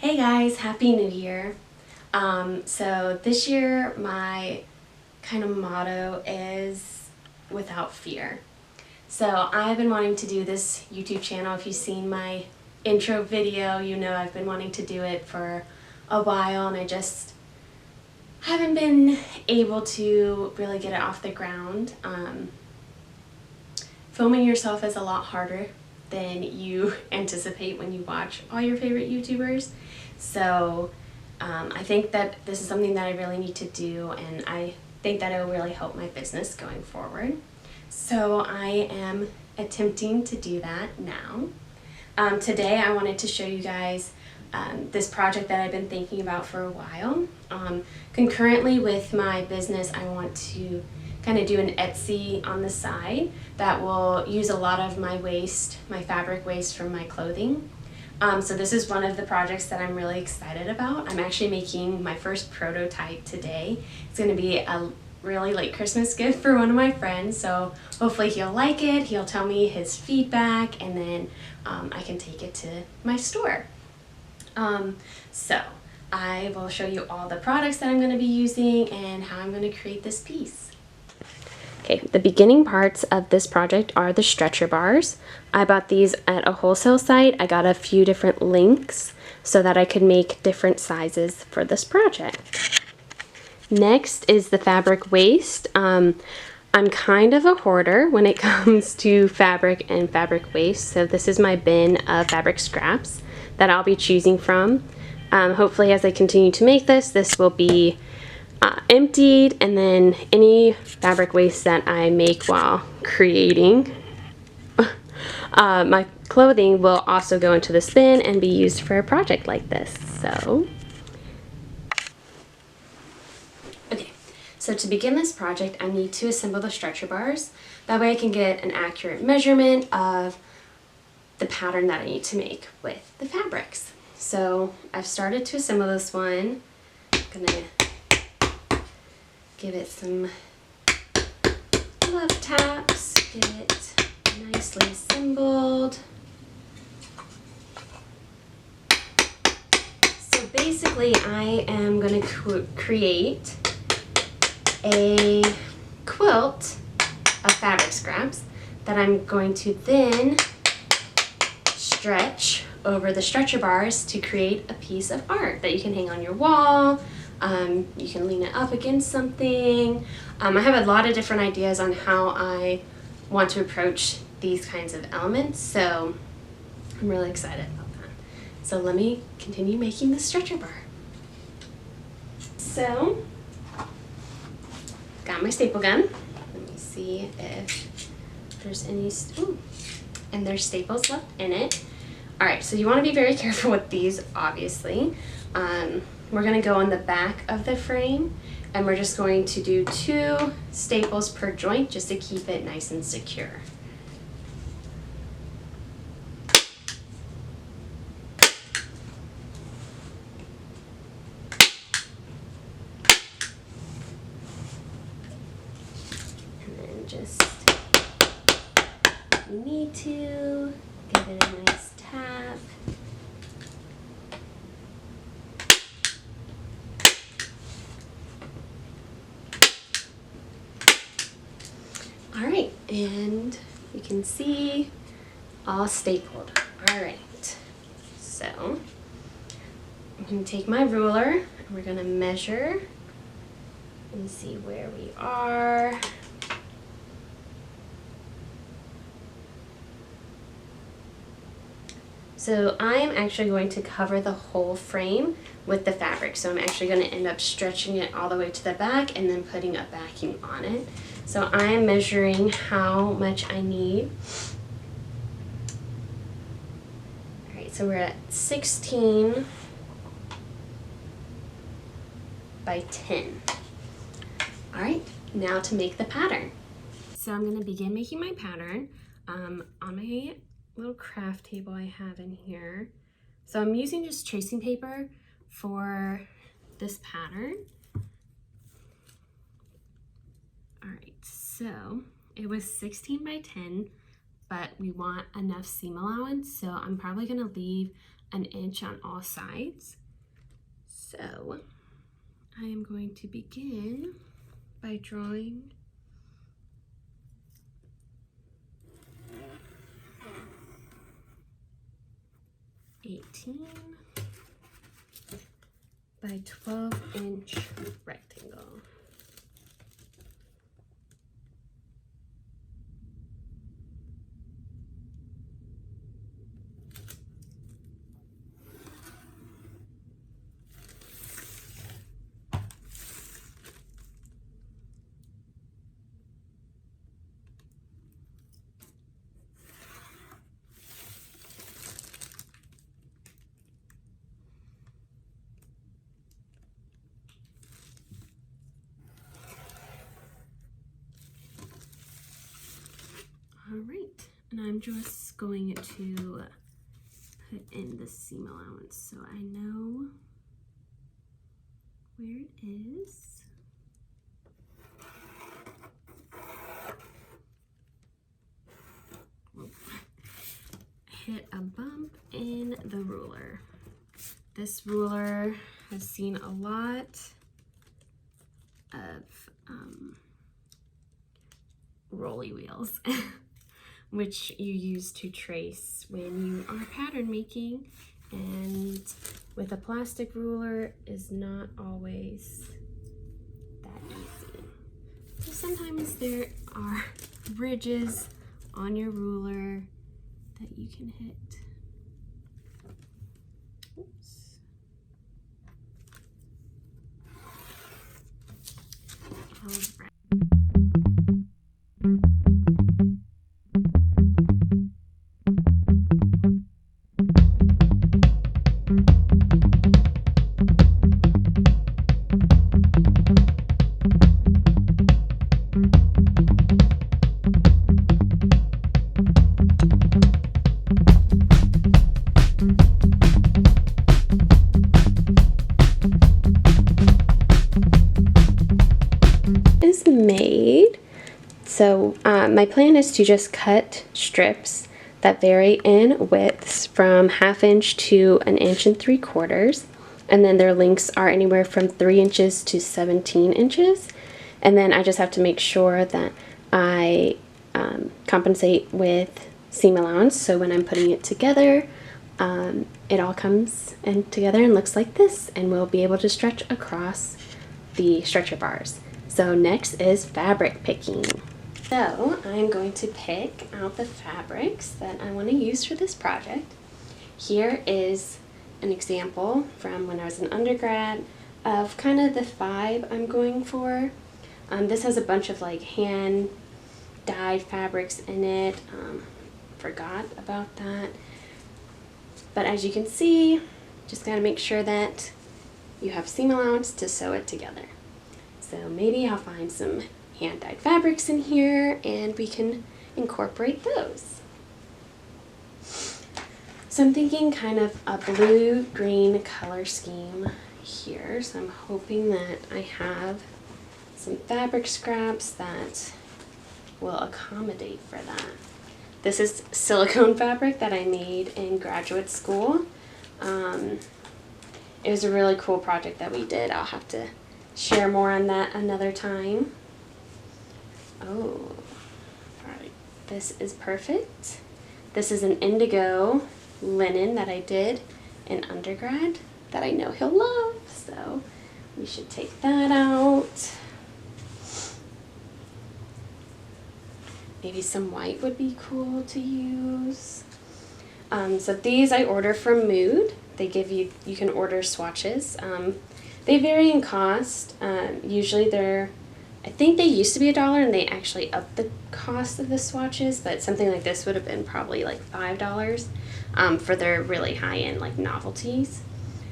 Hey guys, Happy New Year. So this year my kind of motto is without fear. So I've been wanting to do this YouTube channel. If you've seen my intro video, you know I've been wanting to do it for a while and I just haven't been able to really get it off the ground. Filming yourself is a lot harder than you anticipate when you watch all your favorite YouTubers. So I think that this is something that I really need to do, and I think that it will really help my business going forward. So I am attempting to do that now. Today I wanted to show you guys this project that I've been thinking about for a while. Concurrently with my business, I want to kind of do an Etsy on the side that will use a lot of my waste, my fabric waste from my clothing. So this is one of the projects that I'm really excited about. I'm actually making my first prototype today. It's going to be a really late Christmas gift for one of my friends, so hopefully he'll like it, he'll tell me his feedback, and then I can take it to my store. So I will show you all the products that I'm going to be using and how I'm going to create this piece. Okay, the beginning parts of this project are the stretcher bars. I bought these at a wholesale site. I got a few different lengths so that I could make different sizes for this project. Next is the fabric waste. I'm kind of a hoarder when it comes to fabric and fabric waste, so this is my bin of fabric scraps that I'll be choosing from. Hopefully as I continue to make this will be emptied, and then any fabric waste that I make while creating my clothing will also go into this bin and be used for a project like this. So to begin this project, I need to assemble the stretcher bars. That way I can get an accurate measurement of the pattern that I need to make with the fabrics. So I've started to assemble this one. I'm gonna give it some love taps, get it nicely assembled. So basically I am going to create a quilt of fabric scraps that I'm going to then stretch over the stretcher bars to create a piece of art that you can hang on your wall. You can lean it up against something. I have a lot of different ideas on how I want to approach these kinds of elements, so I'm really excited about that. So let me continue making the stretcher bar. So, got my staple gun. Let me see if there's any, and there's staples left in it. Alright, so you want to be very careful with these, obviously. We're going to go on the back of the frame, and we're just going to do 2 staples per joint just to keep it nice and secure. And then just, if you need to, give it a nice tap. Alright, and you can see all stapled. Alright, so I'm going to take my ruler and we're going to measure and see where we are. So I'm actually going to cover the whole frame with the fabric. So I'm actually going to end up stretching it all the way to the back and then putting a backing on it. So I am measuring how much I need. Alright, so we're at 16 by 10. Alright, now to make the pattern. So I'm going to begin making my pattern on my little craft table I have in here. So I'm using just tracing paper for this pattern. Alright, so it was 16 by 10, but we want enough seam allowance, so I'm probably going to leave 1 inch on all sides. So I am going to begin by drawing by 12-inch rectangle. All right, and I'm just going to put in the seam allowance so I know where it is. Hit a bump in the ruler. This ruler has seen a lot of rolly wheels, which you use to trace when you are pattern making, and with a plastic ruler is not always that easy. So sometimes there are ridges on your ruler that you can hit. Oops. All right. Is made. So my plan is to just cut strips that vary in widths from 1/2 inch to 1 3/4 inches, and then their lengths are anywhere from 3 inches to 17 inches. And then I just have to make sure that I compensate with seam allowance, so when I'm putting it together, it all comes in together and looks like this, and we'll be able to stretch across the stretcher bars. So next is fabric picking. So I'm going to pick out the fabrics that I want to use for this project. Here is an example from when I was an undergrad of kind of the vibe I'm going for. This has a bunch of like hand dyed fabrics in it. Forgot about that. But as you can see, just gotta make sure that you have seam allowance to sew it together. So maybe I'll find some hand-dyed fabrics in here and we can incorporate those. So I'm thinking kind of a blue-green color scheme here. So I'm hoping that I have some fabric scraps that will accommodate for that. This is silicone fabric that I made in graduate school. It was a really cool project that we did. I'll have to share more on that another time. Oh, alright, this is perfect. This is an indigo linen that I did in undergrad that I know he'll love, so we should take that out. Maybe some white would be cool to use. So these I order from Mood. They give you can order swatches. They vary in cost. Usually I think they used to be $1 and they actually upped the cost of the swatches, but something like this would have been probably like $5 for their really high-end like novelties.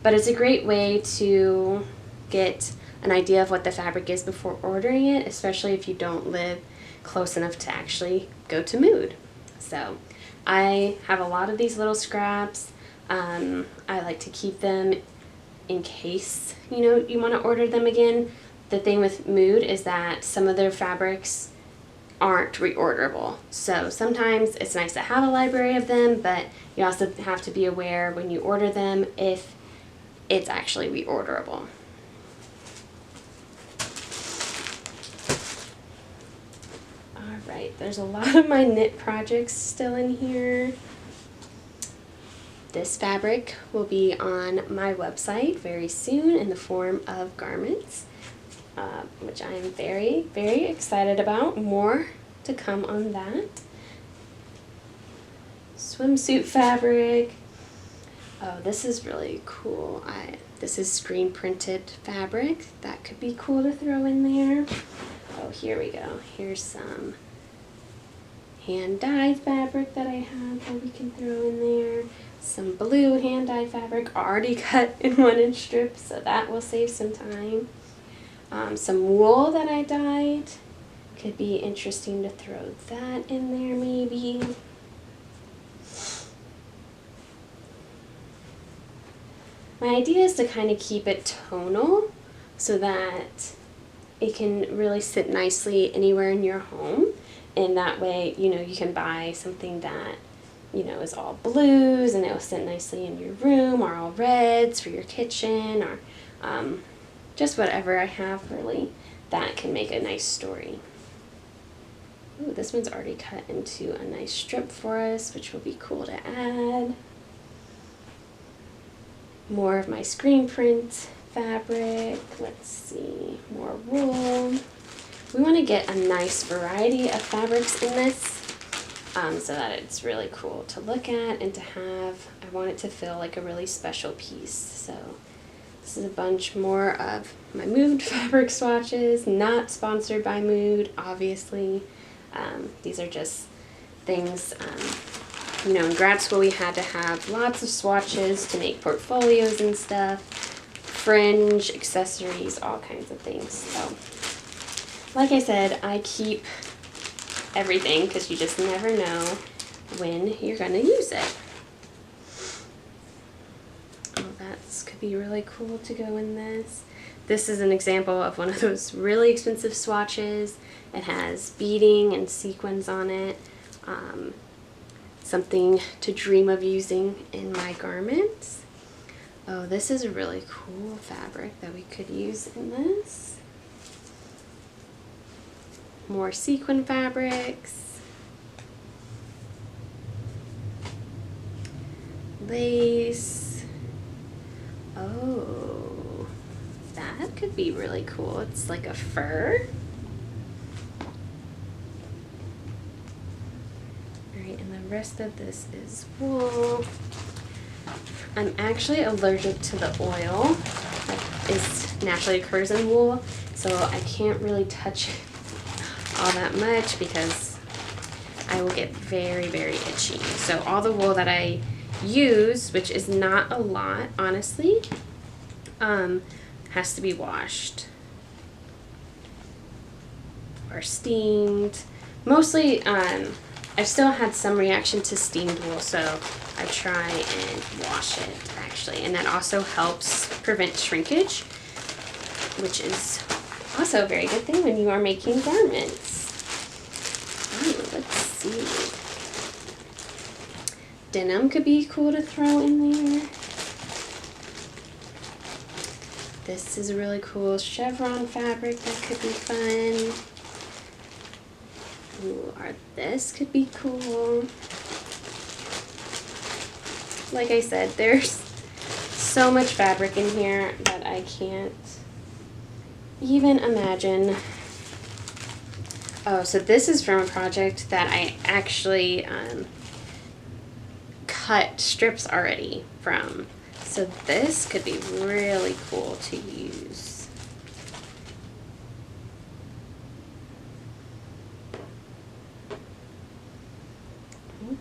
But it's a great way to get an idea of what the fabric is before ordering it, especially if you don't live close enough to actually go to Mood. So I have a lot of these little scraps. I like to keep them in case you want to order them again. The thing with Mood is that some of their fabrics aren't reorderable. So sometimes it's nice to have a library of them, but you also have to be aware when you order them if it's actually reorderable. Alright, there's a lot of my knit projects still in here. This fabric will be on my website very soon in the form of garments, which I am very, very excited about. More to come on that. Swimsuit fabric. Oh, this is really cool. This is screen printed fabric. That could be cool to throw in there. Oh, here we go. Here's some hand-dyed fabric that I have that we can throw in there. Some blue hand-dyed fabric already cut in 1-inch strips, so that will save some time. Some wool that I dyed. Could be interesting to throw that in there maybe. My idea is to kind of keep it tonal so that it can really sit nicely anywhere in your home. And that way, you know, you can buy something that, you know, is all blues and it will sit nicely in your room, or all reds for your kitchen, or just whatever I have really that can make a nice story. Ooh, this one's already cut into a nice strip for us, which will be cool to add. More of my screen print fabric. Let's see, more wool. We want to get a nice variety of fabrics in this so that it's really cool to look at and to have. I want it to feel like a really special piece. So this is a bunch more of my Mood fabric swatches, not sponsored by Mood, obviously. These are just things, you know, in grad school we had to have lots of swatches to make portfolios and stuff, fringe, accessories, all kinds of things. So, like I said, I keep everything because you just never know when you're going to use it. Oh, that could be really cool to go in this. This is an example of one of those really expensive swatches. It has beading and sequins on it. Something to dream of using in my garments. Oh, this is a really cool fabric that we could use in this. More sequin fabrics. Lace. Oh, that could be really cool. It's like a fur. Alright, and the rest of this is wool. I'm actually allergic to the oil that is naturally occurs in wool, so I can't really touch it all that much because I will get very, very itchy. So all the wool that I use, which is not a lot, honestly, has to be washed or steamed. Mostly, I've still had some reaction to steamed wool, so I try and wash it actually, and that also helps prevent shrinkage, which is also a very good thing when you are making garments. Ooh, let's see. Denim could be cool to throw in there. This is a really cool chevron fabric that could be fun. Ooh, or this could be cool. Like I said, there's so much fabric in here that I can't even imagine. Oh, so this is from a project that I actually cut strips already from. So this could be really cool to use.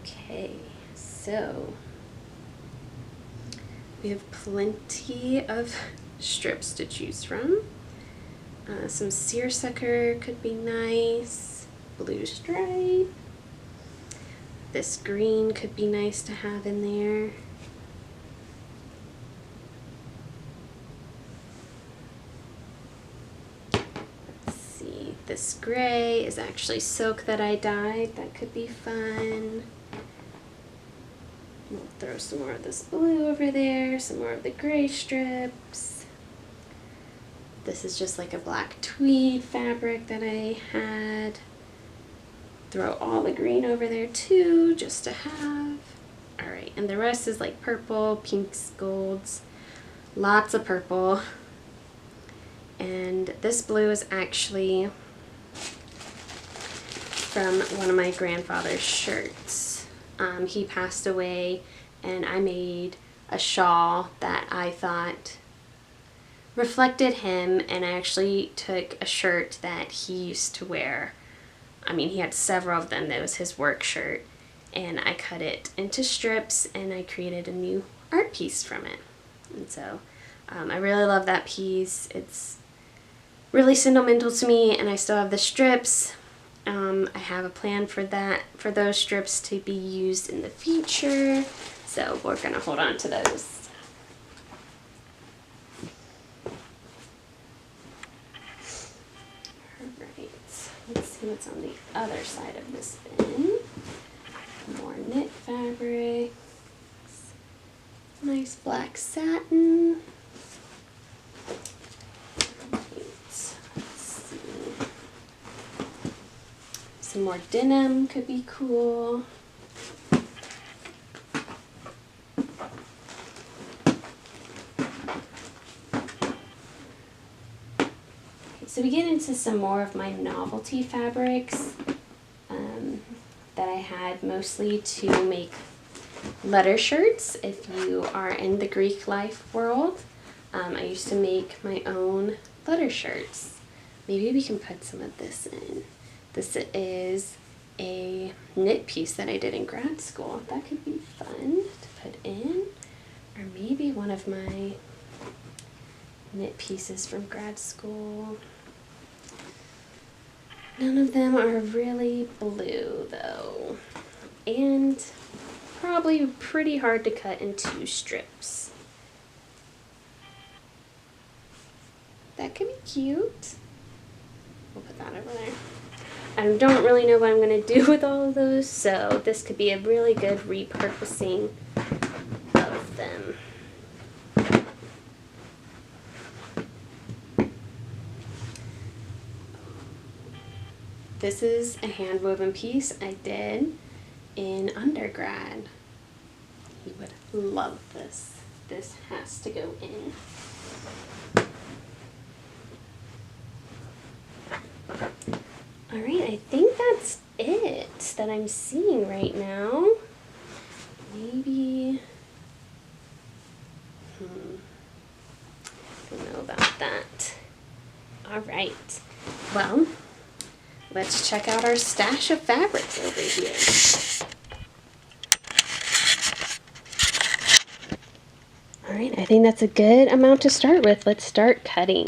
Okay, so we have plenty of strips to choose from. Some seersucker could be nice. Blue stripe. This green could be nice to have in there. Let's see. this gray is actually silk that I dyed. That could be fun. We'll throw some more of this blue over there, some more of the gray strips. This is just like a black tweed fabric that I had. Throw all the green over there too, just to have. All right, and the rest is like purple, pinks, golds, lots of purple. And this blue is actually from one of my grandfather's shirts. He passed away, and I made a shawl that I thought reflected him, and I actually took a shirt that he used to wear. I mean, he had several of them. That was his work shirt, and I cut it into strips, and I created a new art piece from it. And so I really love that piece. It's really sentimental to me, and I still have the strips. I have a plan for those strips to be used in the future, so we're gonna hold on to those. Alright, let's see what's on the other side of this bin. More knit fabric, nice black satin. Some more denim could be cool. So we get into some more of my novelty fabrics that I had mostly to make letter shirts. If you are in the Greek life world, I used to make my own letter shirts. Maybe we can put some of this in. This is a knit piece that I did in grad school. That could be fun to put in. Or maybe one of my knit pieces from grad school. None of them are really blue though. And probably pretty hard to cut into strips. That could be cute. We'll put that over there. I don't really know what I'm going to do with all of those, so this could be a really good repurposing of them. This is a hand woven piece I did in undergrad. You would love this. This has to go in. Alright, I think that's it that I'm seeing right now. Maybe, don't know about that. Alright, well, let's check out our stash of fabrics over here. Alright, I think that's a good amount to start with. Let's start cutting.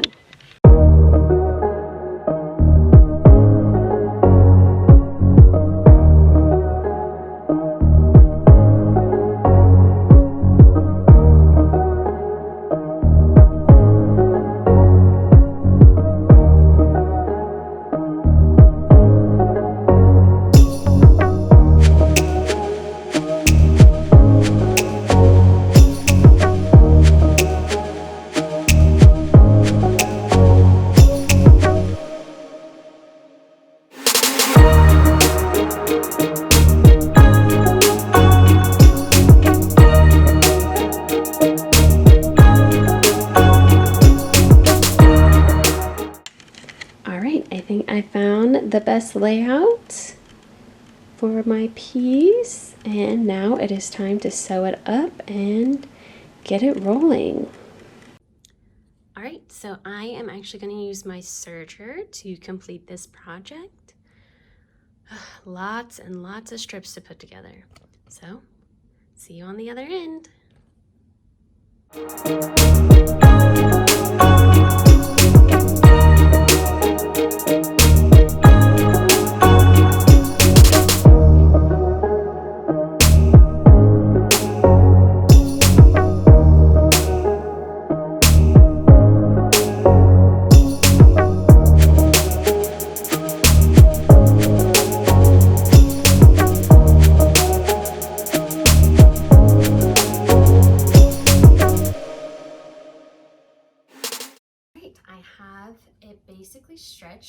I found the best layout for my piece, and now it is time to sew it up and get it rolling. Alright, so I am actually going to use my serger to complete this project. Lots and lots of strips to put together. So, see you on the other end.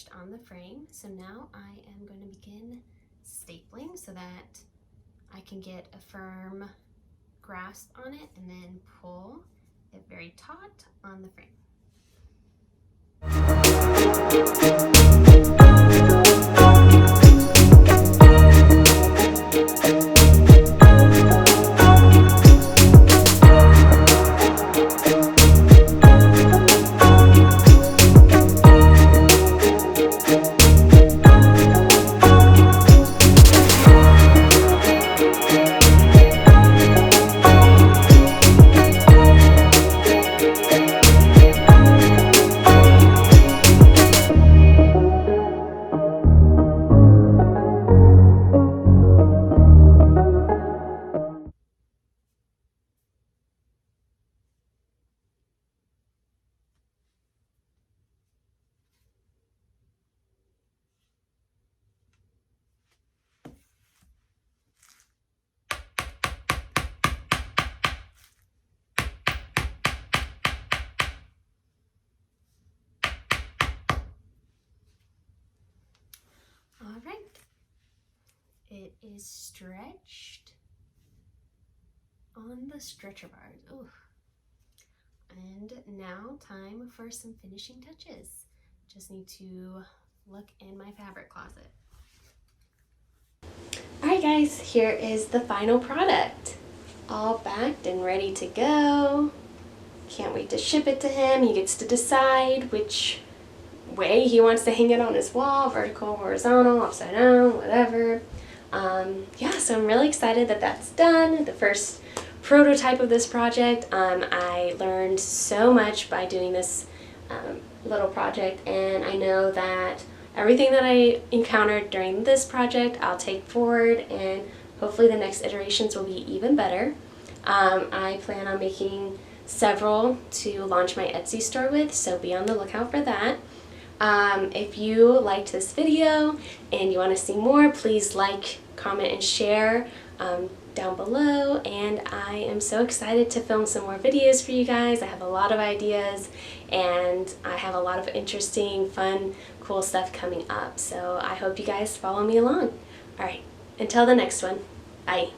stretched on the frame. So now I am going to begin stapling so that I can get a firm grasp on it and then pull it very taut on the frame. All right, it is stretched on the stretcher bars. Ooh. And now time for some finishing touches. Just need to look in my fabric closet. All right guys, here is the final product. All backed and ready to go. Can't wait to ship it to him. He gets to decide which way he wants to hang it on his wall, vertical, horizontal, upside down, whatever. Yeah, so I'm really excited that that's done. The first prototype of this project. I learned so much by doing this little project, and I know that everything that I encountered during this project I'll take forward, and hopefully the next iterations will be even better. I plan on making several to launch my Etsy store with, so be on the lookout for that. If you liked this video and you want to see more, please like, comment, and share down below. And I am so excited to film some more videos for you guys. I have a lot of ideas and I have a lot of interesting, fun, cool stuff coming up. So I hope you guys follow me along. Alright, until the next one, bye.